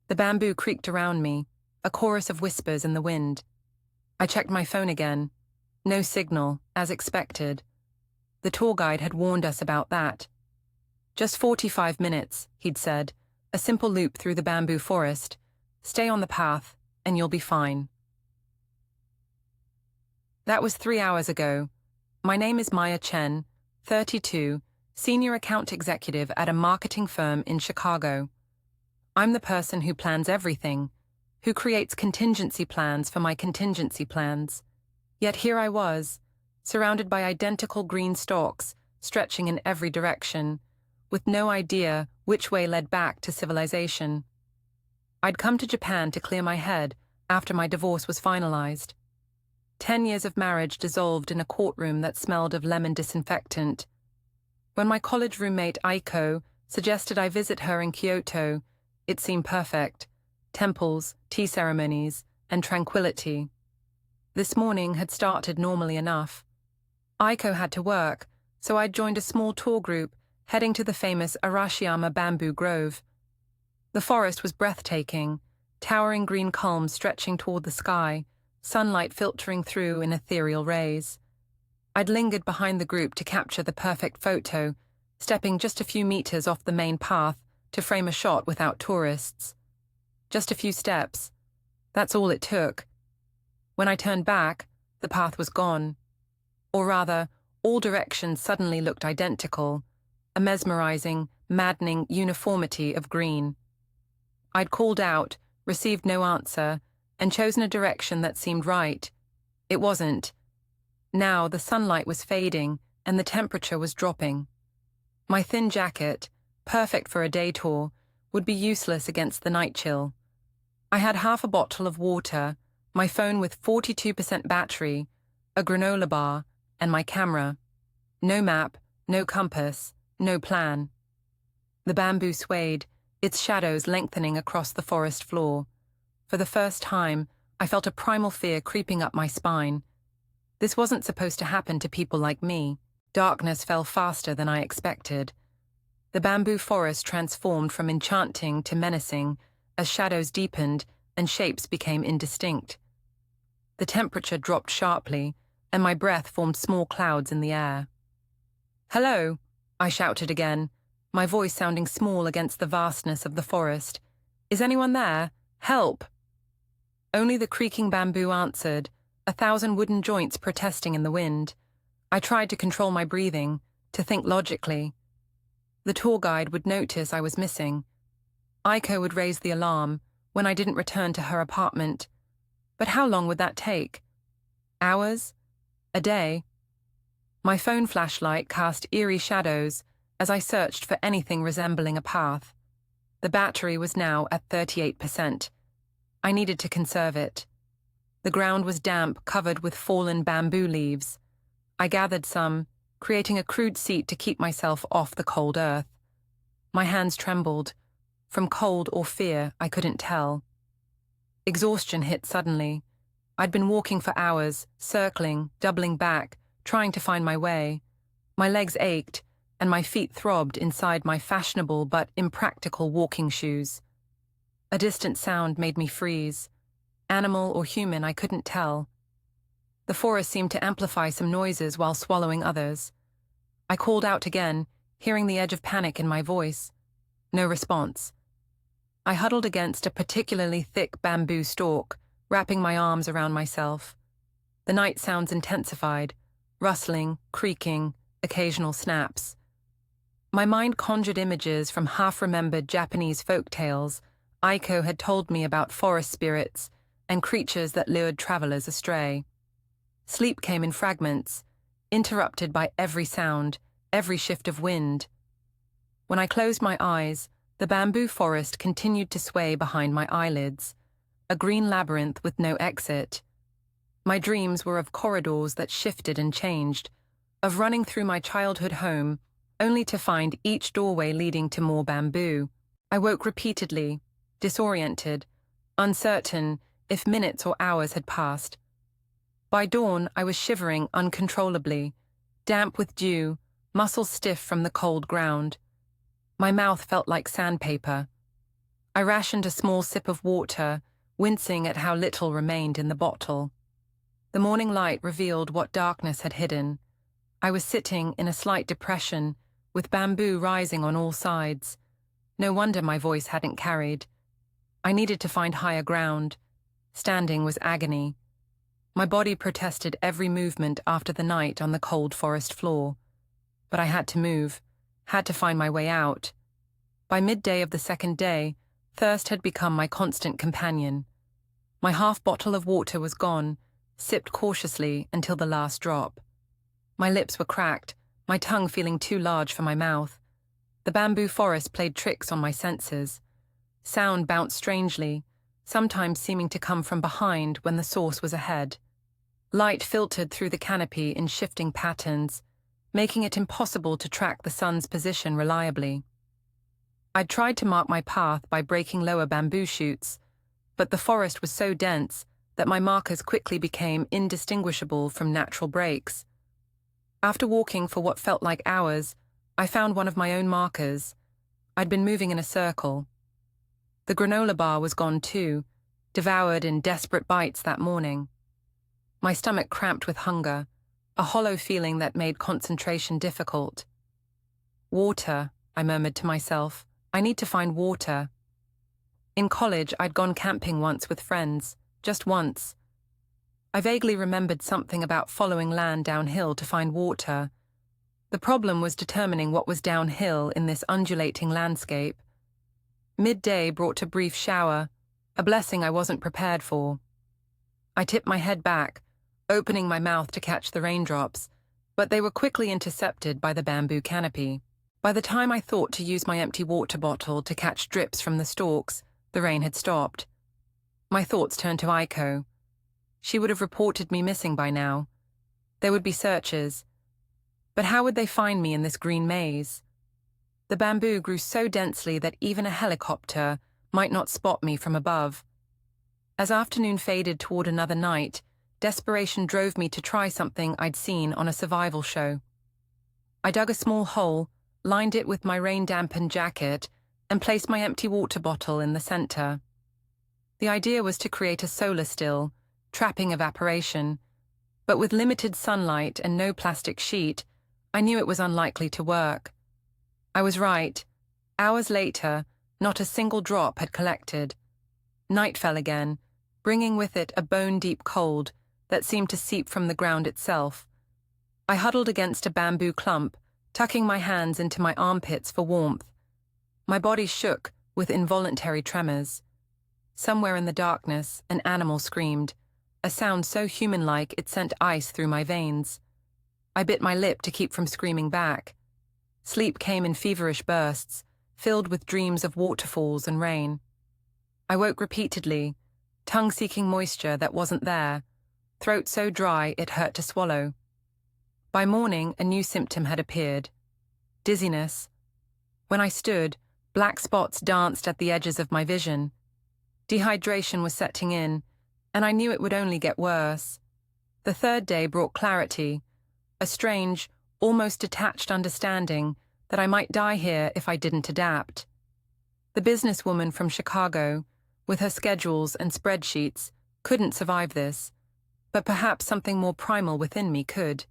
The bamboo creaked around me, a chorus of whispers in the wind. I checked my phone again. No signal, as expected. The tour guide had warned us about that. Just 45 minutes, he'd said, a simple loop through the bamboo forest. Stay on the path, and you'll be fine. That was 3 hours ago. My name is Chen, 32, senior account executive at a marketing firm in Chicago. I'm the person who plans everything, who creates contingency plans for my contingency plans. Yet here I was, surrounded by identical green stalks, stretching in every direction, with no idea which way led back to civilization. I'd come to Japan to clear my head after my divorce was finalized. 10 years of marriage dissolved in a courtroom that smelled of lemon disinfectant. When my college roommate Aiko suggested I visit her in Kyoto, it seemed perfect. Temples, tea ceremonies, and tranquility. This morning had started normally enough. Aiko had to work, so I'd joined a small tour group heading to the famous Arashiyama bamboo grove. The forest was breathtaking, towering green culms stretching toward the sky, sunlight filtering through in ethereal rays. I'd lingered behind the group to capture the perfect photo, stepping just a few meters off the main path to frame a shot without tourists. Just a few steps. That's all it took. When I turned back, the path was gone. Or rather, all directions suddenly looked identical, a mesmerizing, maddening uniformity of green. I'd called out, received no answer, and chosen a direction that seemed right. It wasn't. Now the sunlight was fading and the temperature was dropping. My thin jacket, perfect for a day tour, would be useless against the night chill. I had half a bottle of water, my phone with 42% battery, a granola bar, and my camera. No map, no compass, no plan. The bamboo swayed, its shadows lengthening across the forest floor. For the first time, I felt a primal fear creeping up my spine. This wasn't supposed to happen to people like me. Darkness fell faster than I expected. The bamboo forest transformed from enchanting to menacing as shadows deepened and shapes became indistinct. The temperature dropped sharply, and my breath formed small clouds in the air. "Hello," I shouted again, my voice sounding small against the vastness of the forest. "Is anyone there? Help!" Only the creaking bamboo answered, 1,000 wooden joints protesting in the wind. I tried to control my breathing, to think logically. The tour guide would notice I was missing. Aiko would raise the alarm when I didn't return to her apartment. But how long would that take? Hours? A day? My phone flashlight cast eerie shadows as I searched for anything resembling a path. The battery was now at 38%. I needed to conserve it. The ground was damp, covered with fallen bamboo leaves. I gathered some, creating a crude seat to keep myself off the cold earth. My hands trembled. From cold or fear, I couldn't tell. Exhaustion hit suddenly. I'd been walking for hours, circling, doubling back, trying to find my way. My legs ached, and my feet throbbed inside my fashionable but impractical walking shoes. A distant sound made me freeze. Animal or human, I couldn't tell. The forest seemed to amplify some noises while swallowing others. I called out again, hearing the edge of panic in my voice. No response. I huddled against a particularly thick bamboo stalk, wrapping my arms around myself. The night sounds intensified, rustling, creaking, occasional snaps. My mind conjured images from half-remembered Japanese folk tales Aiko had told me about forest spirits and creatures that lured travelers astray. Sleep came in fragments, interrupted by every sound, every shift of wind. When I closed my eyes, the bamboo forest continued to sway behind my eyelids, a green labyrinth with no exit. My dreams were of corridors that shifted and changed, of running through my childhood home, only to find each doorway leading to more bamboo. I woke repeatedly, disoriented, uncertain if minutes or hours had passed. By dawn, I was shivering uncontrollably, damp with dew, muscles stiff from the cold ground. My mouth felt like sandpaper. I rationed a small sip of water, wincing at how little remained in the bottle. The morning light revealed what darkness had hidden. I was sitting in a slight depression, with bamboo rising on all sides. No wonder my voice hadn't carried. I needed to find higher ground. Standing was agony. My body protested every movement after the night on the cold forest floor. But I had to move, had to find my way out. By midday of the second day, thirst had become my constant companion. My half bottle of water was gone, sipped cautiously until the last drop. My lips were cracked, my tongue feeling too large for my mouth. The bamboo forest played tricks on my senses. Sound bounced strangely, sometimes seeming to come from behind when the source was ahead. Light filtered through the canopy in shifting patterns, making it impossible to track the sun's position reliably. I'd tried to mark my path by breaking lower bamboo shoots, but the forest was so dense that my markers quickly became indistinguishable from natural breaks. After walking for what felt like hours, I found one of my own markers. I'd been moving in a circle. The granola bar was gone too, devoured in desperate bites that morning. My stomach cramped with hunger, a hollow feeling that made concentration difficult. Water, I murmured to myself. I need to find water. In college, I'd gone camping once with friends, just once. I vaguely remembered something about following land downhill to find water. The problem was determining what was downhill in this undulating landscape. Midday brought a brief shower, a blessing I wasn't prepared for. I tipped my head back, opening my mouth to catch the raindrops, but they were quickly intercepted by the bamboo canopy. By the time I thought to use my empty water bottle to catch drips from the stalks, the rain had stopped. My thoughts turned to Aiko. She would have reported me missing by now. There would be searches. But how would they find me in this green maze? The bamboo grew so densely that even a helicopter might not spot me from above. As afternoon faded toward another night, desperation drove me to try something I'd seen on a survival show. I dug a small hole, lined it with my rain-dampened jacket, and placed my empty water bottle in the center. The idea was to create a solar still, trapping evaporation, but with limited sunlight and no plastic sheet, I knew it was unlikely to work. I was right. Hours later, not a single drop had collected. Night fell again, bringing with it a bone-deep cold that seemed to seep from the ground itself. I huddled against a bamboo clump, tucking my hands into my armpits for warmth. My body shook with involuntary tremors. Somewhere in the darkness, an animal screamed, a sound so human-like it sent ice through my veins. I bit my lip to keep from screaming back. Sleep came in feverish bursts, filled with dreams of waterfalls and rain. I woke repeatedly, tongue seeking moisture that wasn't there, throat so dry it hurt to swallow. By morning, a new symptom had appeared: dizziness. When I stood, black spots danced at the edges of my vision. Dehydration was setting in, and I knew it would only get worse. The third day brought clarity, a strange, almost detached understanding that I might die here if I didn't adapt. The businesswoman from Chicago, with her schedules and spreadsheets, couldn't survive this, but perhaps something more primal within me could.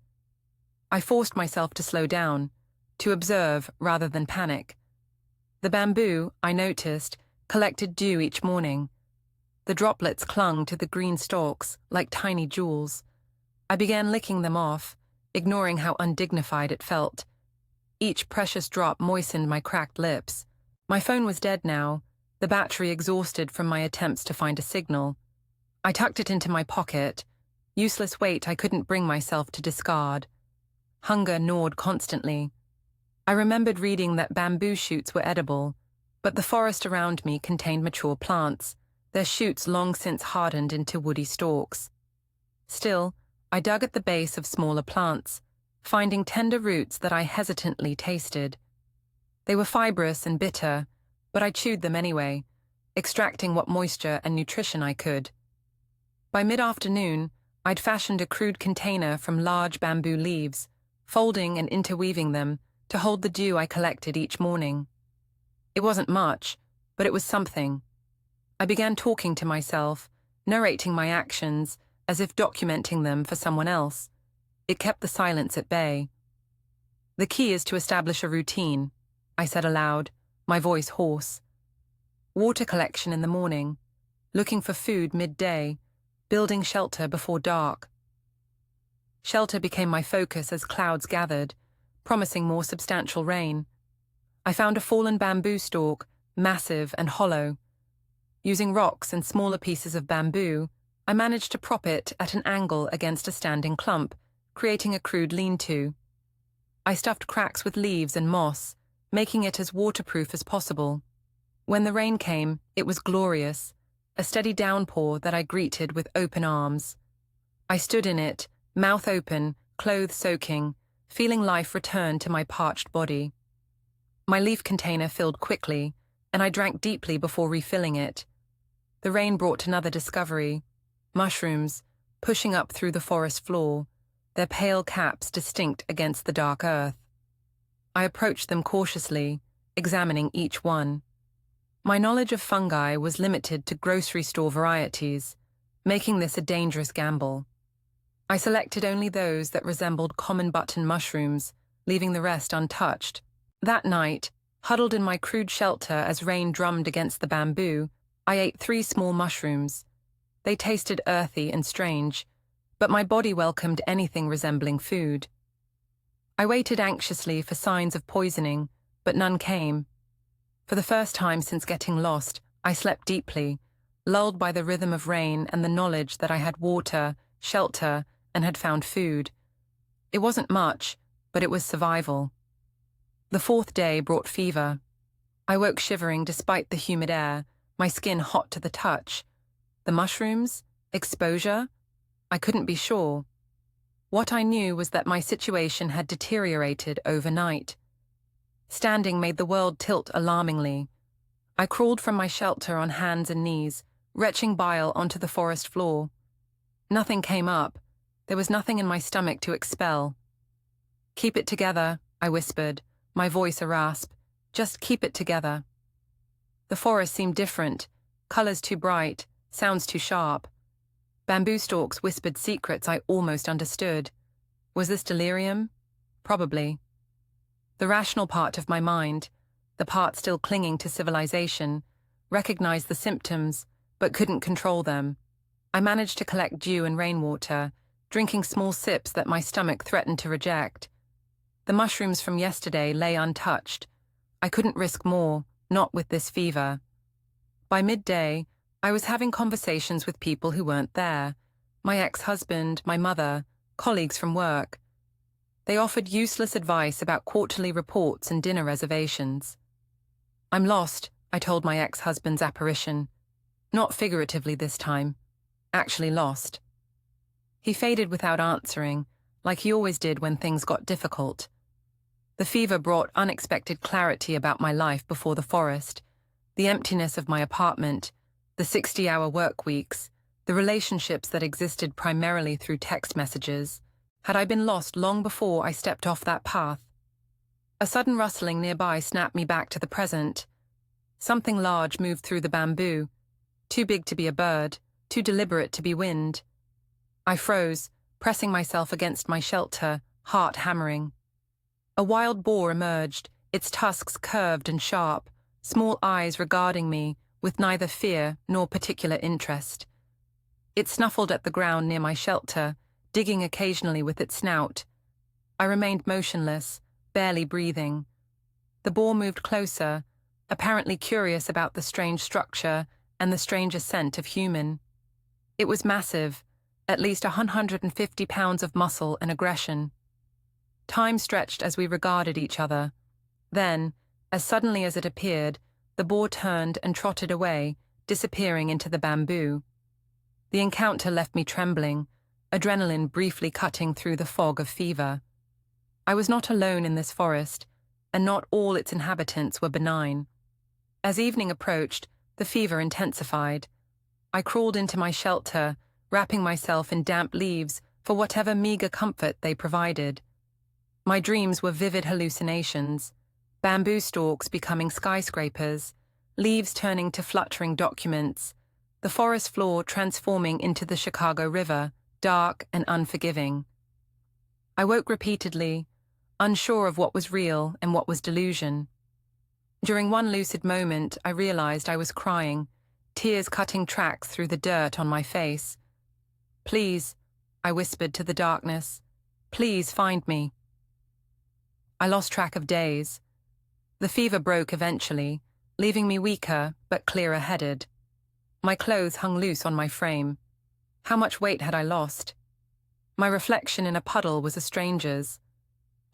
I forced myself to slow down, to observe rather than panic. The bamboo, I noticed, collected dew each morning. The droplets clung to the green stalks like tiny jewels. I began licking them off, ignoring how undignified it felt. Each precious drop moistened my cracked lips. My phone was dead now, the battery exhausted from my attempts to find a signal. I tucked it into my pocket, useless weight I couldn't bring myself to discard. Hunger gnawed constantly. I remembered reading that bamboo shoots were edible, but the forest around me contained mature plants, their shoots long since hardened into woody stalks. Still, I dug at the base of smaller plants, finding tender roots that I hesitantly tasted. They were fibrous and bitter, but I chewed them anyway, extracting what moisture and nutrition I could. By mid-afternoon, I'd fashioned a crude container from large bamboo leaves, folding and interweaving them to hold the dew I collected each morning. It wasn't much, but it was something. I began talking to myself, narrating my actions as if documenting them for someone else. It kept the silence at bay. "The key is to establish a routine," I said aloud, my voice hoarse. "Water collection in the morning, looking for food midday, building shelter before dark." Shelter became my focus as clouds gathered, promising more substantial rain. I found a fallen bamboo stalk, massive and hollow. Using rocks and smaller pieces of bamboo, I managed to prop it at an angle against a standing clump, creating a crude lean-to. I stuffed cracks with leaves and moss, making it as waterproof as possible. When the rain came, it was glorious, a steady downpour that I greeted with open arms. I stood in it, mouth open, clothes soaking, feeling life return to my parched body. My leaf container filled quickly, and I drank deeply before refilling it. The rain brought another discovery: mushrooms, pushing up through the forest floor, their pale caps distinct against the dark earth. I approached them cautiously, examining each one. My knowledge of fungi was limited to grocery store varieties, making this a dangerous gamble. I selected only those that resembled common button mushrooms, leaving the rest untouched. That night, huddled in my crude shelter as rain drummed against the bamboo, I ate 3 small mushrooms. They tasted earthy and strange, but my body welcomed anything resembling food. I waited anxiously for signs of poisoning, but none came. For the first time since getting lost, I slept deeply, lulled by the rhythm of rain and the knowledge that I had water, shelter, and had found food. It wasn't much, but it was survival. The 4th day brought fever. I woke shivering despite the humid air, my skin hot to the touch. The mushrooms? Exposure? I couldn't be sure. What I knew was that my situation had deteriorated overnight. Standing made the world tilt alarmingly. I crawled from my shelter on hands and knees, retching bile onto the forest floor. Nothing came up. There was nothing in my stomach to expel. "Keep it together," I whispered, my voice a rasp. "Just keep it together." The forest seemed different, colors too bright, sounds too sharp. Bamboo stalks whispered secrets I almost understood. Was this delirium? Probably. The rational part of my mind, the part still clinging to civilization, recognized the symptoms, but couldn't control them. I managed to collect dew and rainwater, drinking small sips that my stomach threatened to reject. The mushrooms from yesterday lay untouched. I couldn't risk more, not with this fever. By midday, I was having conversations with people who weren't there: my ex-husband, my mother, colleagues from work. They offered useless advice about quarterly reports and dinner reservations. "I'm lost," I told my ex-husband's apparition. Not figuratively this time. Actually lost. He faded without answering, like he always did when things got difficult. The fever brought unexpected clarity about my life before the forest, the emptiness of my apartment, the 60-hour work weeks, the relationships that existed primarily through text messages. Had I been lost long before I stepped off that path? A sudden rustling nearby snapped me back to the present. Something large moved through the bamboo, too big to be a bird, too deliberate to be wind. I froze, pressing myself against my shelter, heart hammering. A wild boar emerged, its tusks curved and sharp, small eyes regarding me with neither fear nor particular interest. It snuffled at the ground near my shelter, digging occasionally with its snout. I remained motionless, barely breathing. The boar moved closer, apparently curious about the strange structure and the stranger scent of human. It was massive, at least 150 pounds of muscle and aggression. Time stretched as we regarded each other. Then, as suddenly as it appeared, the boar turned and trotted away, disappearing into the bamboo. The encounter left me trembling, adrenaline briefly cutting through the fog of fever. I was not alone in this forest, and not all its inhabitants were benign. As evening approached, the fever intensified. I crawled into my shelter, wrapping myself in damp leaves for whatever meager comfort they provided. My dreams were vivid hallucinations, bamboo stalks becoming skyscrapers, leaves turning to fluttering documents, the forest floor transforming into the Chicago River, dark and unforgiving. I woke repeatedly, unsure of what was real and what was delusion. During one lucid moment, I realized I was crying, tears cutting tracks through the dirt on my face. "Please," I whispered to the darkness, "please find me." I lost track of days. The fever broke eventually, leaving me weaker but clearer-headed. My clothes hung loose on my frame. How much weight had I lost? My reflection in a puddle was a stranger's.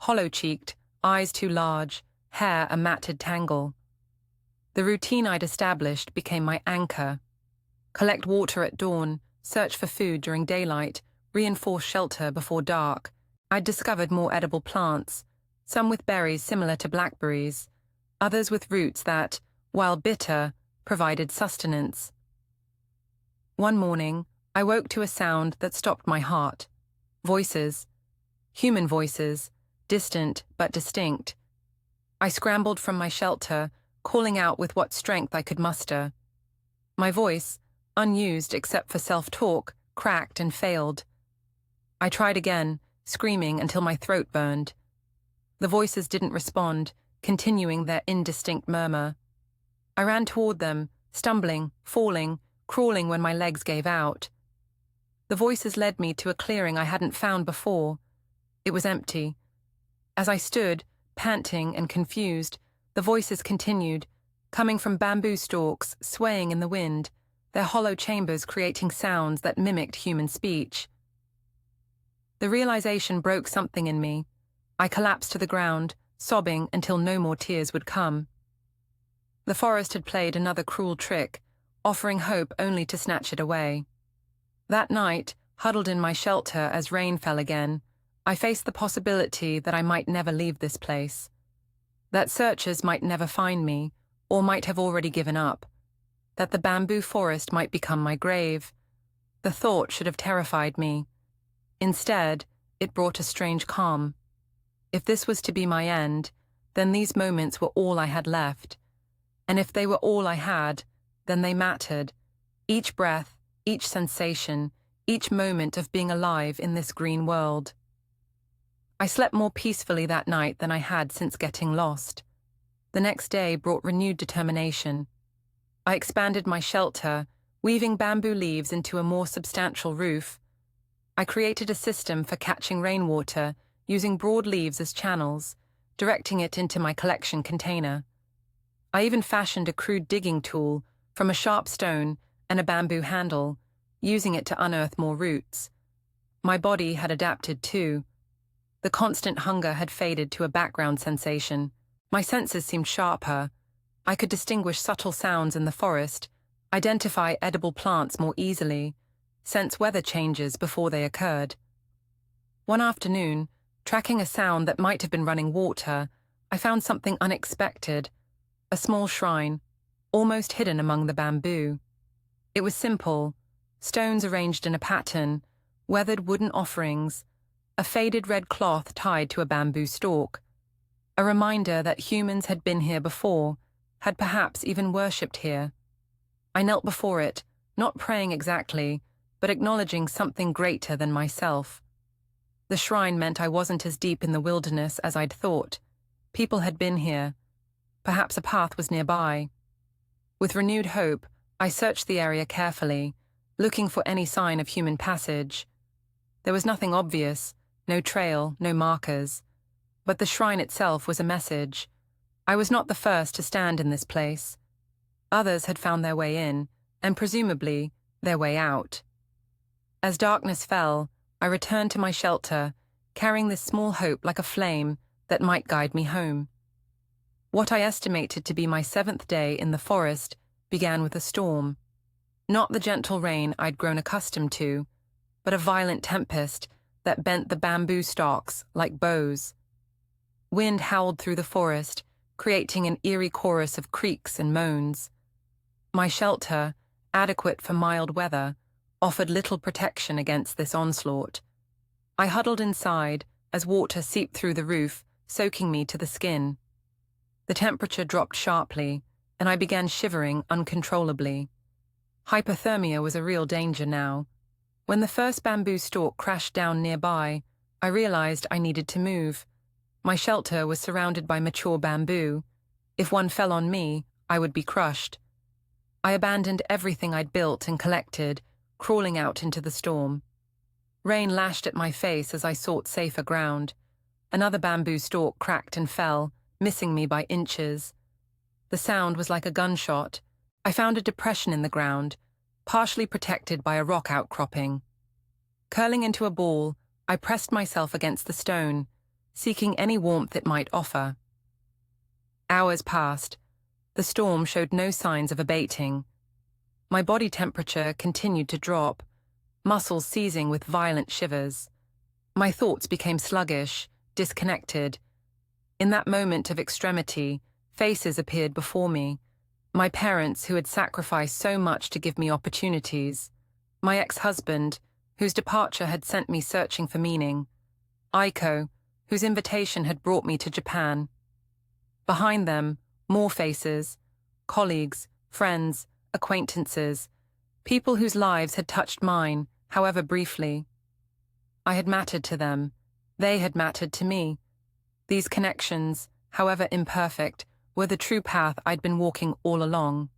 Hollow-cheeked, eyes too large, hair a matted tangle. The routine I'd established became my anchor. Collect water at dawn, search for food during daylight, reinforce shelter before dark. I'd discovered more edible plants, some with berries similar to blackberries, others with roots that, while bitter, provided sustenance. One morning, I woke to a sound that stopped my heart. Voices. Human voices, distant but distinct. I scrambled from my shelter, calling out with what strength I could muster. My voice, unused except for self-talk, cracked and failed. I tried again, screaming until my throat burned. The voices didn't respond, continuing their indistinct murmur. I ran toward them, stumbling, falling, crawling when my legs gave out. The voices led me to a clearing I hadn't found before. It was empty. As I stood, panting and confused, the voices continued, coming from bamboo stalks, swaying in the wind, their hollow chambers creating sounds that mimicked human speech. The realization broke something in me. I collapsed to the ground, sobbing until no more tears would come. The forest had played another cruel trick, offering hope only to snatch it away. That night, huddled in my shelter as rain fell again, I faced the possibility that I might never leave this place. That searchers might never find me, or might have already given up. That the bamboo forest might become my grave. The thought should have terrified me. Instead, it brought a strange calm. If this was to be my end, then these moments were all I had left. And if they were all I had, then they mattered. Each breath, each sensation, each moment of being alive in this green world. I slept more peacefully that night than I had since getting lost. The next day brought renewed determination. I expanded my shelter, weaving bamboo leaves into a more substantial roof. I created a system for catching rainwater, using broad leaves as channels, directing it into my collection container. I even fashioned a crude digging tool from a sharp stone and a bamboo handle, using it to unearth more roots. My body had adapted too. The constant hunger had faded to a background sensation. My senses seemed sharper. I could distinguish subtle sounds in the forest, identify edible plants more easily, sense weather changes before they occurred. One afternoon, tracking a sound that might have been running water, I found something unexpected, a small shrine, almost hidden among the bamboo. It was simple, stones arranged in a pattern, weathered wooden offerings, a faded red cloth tied to a bamboo stalk. A reminder that humans had been here before, had perhaps even worshipped here. I knelt before it, not praying exactly, but acknowledging something greater than myself. The shrine meant I wasn't as deep in the wilderness as I'd thought. People had been here. Perhaps a path was nearby. With renewed hope, I searched the area carefully, looking for any sign of human passage. There was nothing obvious, no trail, no markers. But the shrine itself was a message. I was not the first to stand in this place. Others had found their way in, and presumably, their way out. As darkness fell, I returned to my shelter, carrying this small hope like a flame that might guide me home. What I estimated to be my 7th day in the forest began with a storm. Not the gentle rain I'd grown accustomed to, but a violent tempest that bent the bamboo stalks like bows. Wind howled through the forest, creating an eerie chorus of creaks and moans. My shelter, adequate for mild weather, offered little protection against this onslaught. I huddled inside as water seeped through the roof, soaking me to the skin. The temperature dropped sharply, and I began shivering uncontrollably. Hypothermia was a real danger now. When the first bamboo stalk crashed down nearby, I realized I needed to move. My shelter was surrounded by mature bamboo. If one fell on me, I would be crushed. I abandoned everything I'd built and collected, crawling out into the storm. Rain lashed at my face as I sought safer ground. Another bamboo stalk cracked and fell, missing me by inches. The sound was like a gunshot. I found a depression in the ground, partially protected by a rock outcropping. Curling into a ball, I pressed myself against the stone, seeking any warmth it might offer. Hours passed. The storm showed no signs of abating. My body temperature continued to drop, muscles seizing with violent shivers. My thoughts became sluggish, disconnected. In that moment of extremity, faces appeared before me. My parents, who had sacrificed so much to give me opportunities. My ex-husband, whose departure had sent me searching for meaning. Aiko, whose invitation had brought me to Japan. Behind them, more faces, colleagues, friends, acquaintances, people whose lives had touched mine, however briefly. I had mattered to them. They had mattered to me. These connections, however imperfect, were the true path I'd been walking all along.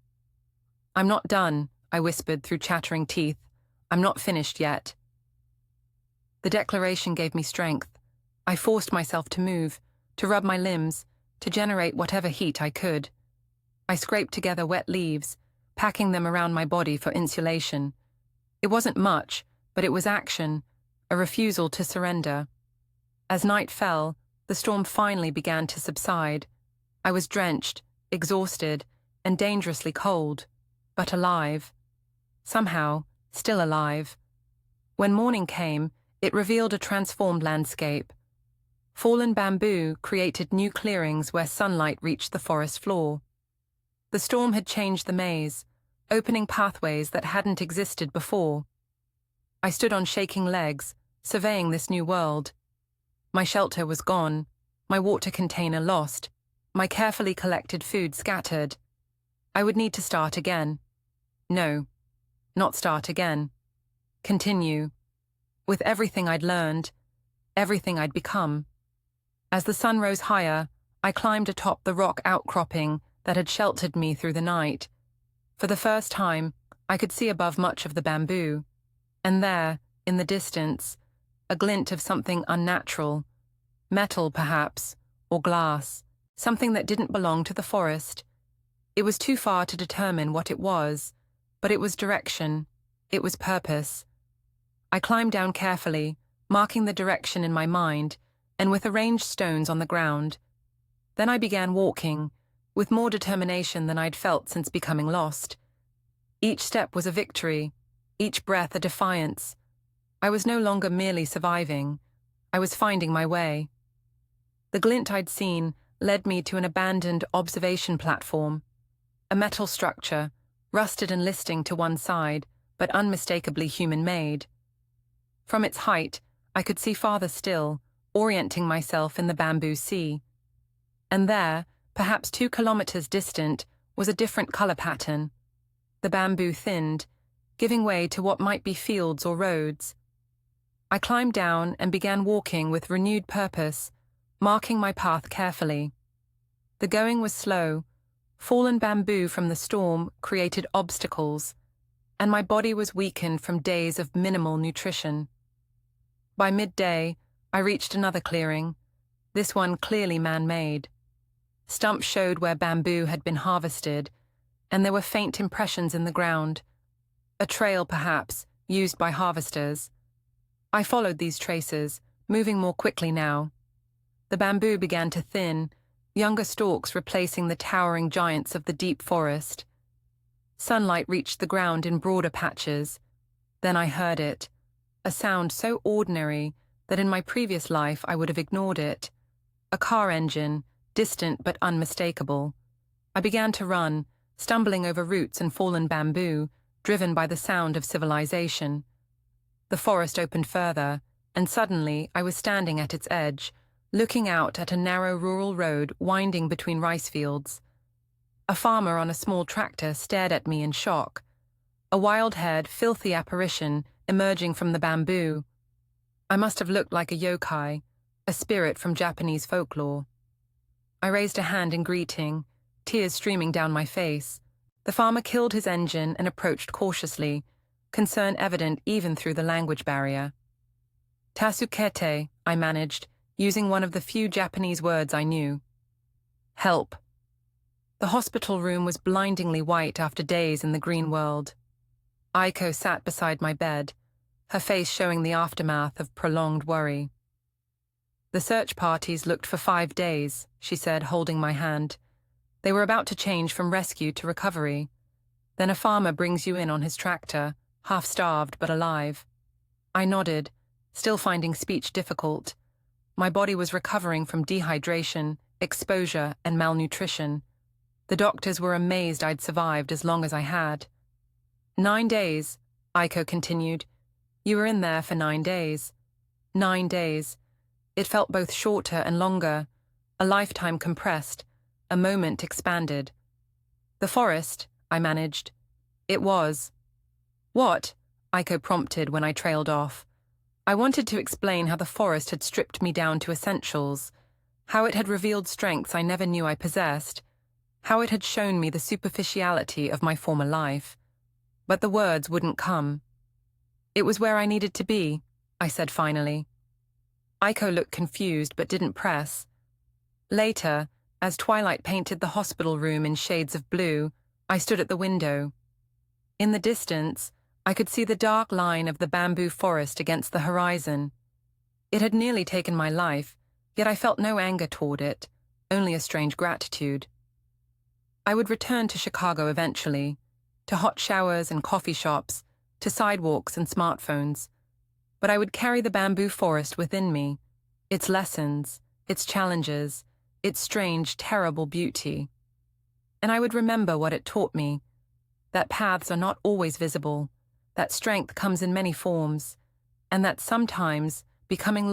"I'm not done," I whispered through chattering teeth. "I'm not finished yet." The declaration gave me strength. I forced myself to move, to rub my limbs, to generate whatever heat I could. I scraped together wet leaves, packing them around my body for insulation. It wasn't much, but it was action, a refusal to surrender. As night fell, the storm finally began to subside. I was drenched, exhausted, and dangerously cold, but alive. Somehow, still alive. When morning came, it revealed a transformed landscape. Fallen bamboo created new clearings where sunlight reached the forest floor. The storm had changed the maze, opening pathways that hadn't existed before. I stood on shaking legs, surveying this new world. My shelter was gone, my water container lost, my carefully collected food scattered. I would need to start again. No, not start again. Continue. With everything I'd learned, everything I'd become. As the sun rose higher, I climbed atop the rock outcropping that had sheltered me through the night. For the first time, I could see above much of the bamboo. And there, in the distance, a glint of something unnatural. Metal, perhaps, or glass. Something that didn't belong to the forest. It was too far to determine what it was, but it was direction. It was purpose. I climbed down carefully, marking the direction in my mind, and with arranged stones on the ground. Then I began walking, with more determination than I'd felt since becoming lost. Each step was a victory, each breath a defiance. I was no longer merely surviving. I was finding my way. The glint I'd seen led me to an abandoned observation platform, a metal structure, rusted and listing to one side, but unmistakably human-made. From its height, I could see farther still, orienting myself in the bamboo sea. And there, perhaps 2 kilometers distant, was a different color pattern. The bamboo thinned, giving way to what might be fields or roads. I climbed down and began walking with renewed purpose, marking my path carefully. The going was slow. Fallen bamboo from the storm created obstacles, and my body was weakened from days of minimal nutrition. By midday, I reached another clearing, this one clearly man-made. Stumps showed where bamboo had been harvested, and there were faint impressions in the ground. A trail, perhaps, used by harvesters. I followed these traces, moving more quickly now. The bamboo began to thin, younger stalks replacing the towering giants of the deep forest. Sunlight reached the ground in broader patches. Then I heard it, a sound so ordinary that in my previous life I would have ignored it. A car engine, distant but unmistakable. I began to run, stumbling over roots and fallen bamboo, driven by the sound of civilization. The forest opened further, and suddenly I was standing at its edge, looking out at a narrow rural road winding between rice fields. A farmer on a small tractor stared at me in shock, a wild-haired, filthy apparition emerging from the bamboo. I must have looked like a yokai, a spirit from Japanese folklore. I raised a hand in greeting, tears streaming down my face. The farmer killed his engine and approached cautiously, concern evident even through the language barrier. Tasukete, I managed, using one of the few Japanese words I knew. Help. The hospital room was blindingly white after days in the green world. Aiko sat beside my bed, her face showing the aftermath of prolonged worry. The search parties looked for 5 days, she said, holding my hand. They were about to change from rescue to recovery. Then a farmer brings you in on his tractor, half-starved but alive. I nodded, still finding speech difficult. My body was recovering from dehydration, exposure, and malnutrition. The doctors were amazed I'd survived as long as I had. 9 days, Aiko continued. You were in there for 9 days. 9 days. It felt both shorter and longer, a lifetime compressed, a moment expanded. The forest, I managed. It was. What? Aiko prompted when I trailed off. I wanted to explain how the forest had stripped me down to essentials, how it had revealed strengths I never knew I possessed, how it had shown me the superficiality of my former life. But the words wouldn't come. It was where I needed to be, I said finally. Aiko looked confused but didn't press. Later, as twilight painted the hospital room in shades of blue, I stood at the window. In the distance, I could see the dark line of the bamboo forest against the horizon. It had nearly taken my life, yet I felt no anger toward it, only a strange gratitude. I would return to Chicago eventually, to hot showers and coffee shops, to sidewalks and smartphones. But I would carry the bamboo forest within me, its lessons, its challenges, its strange, terrible beauty. And I would remember what it taught me, that paths are not always visible, that strength comes in many forms, and that sometimes becoming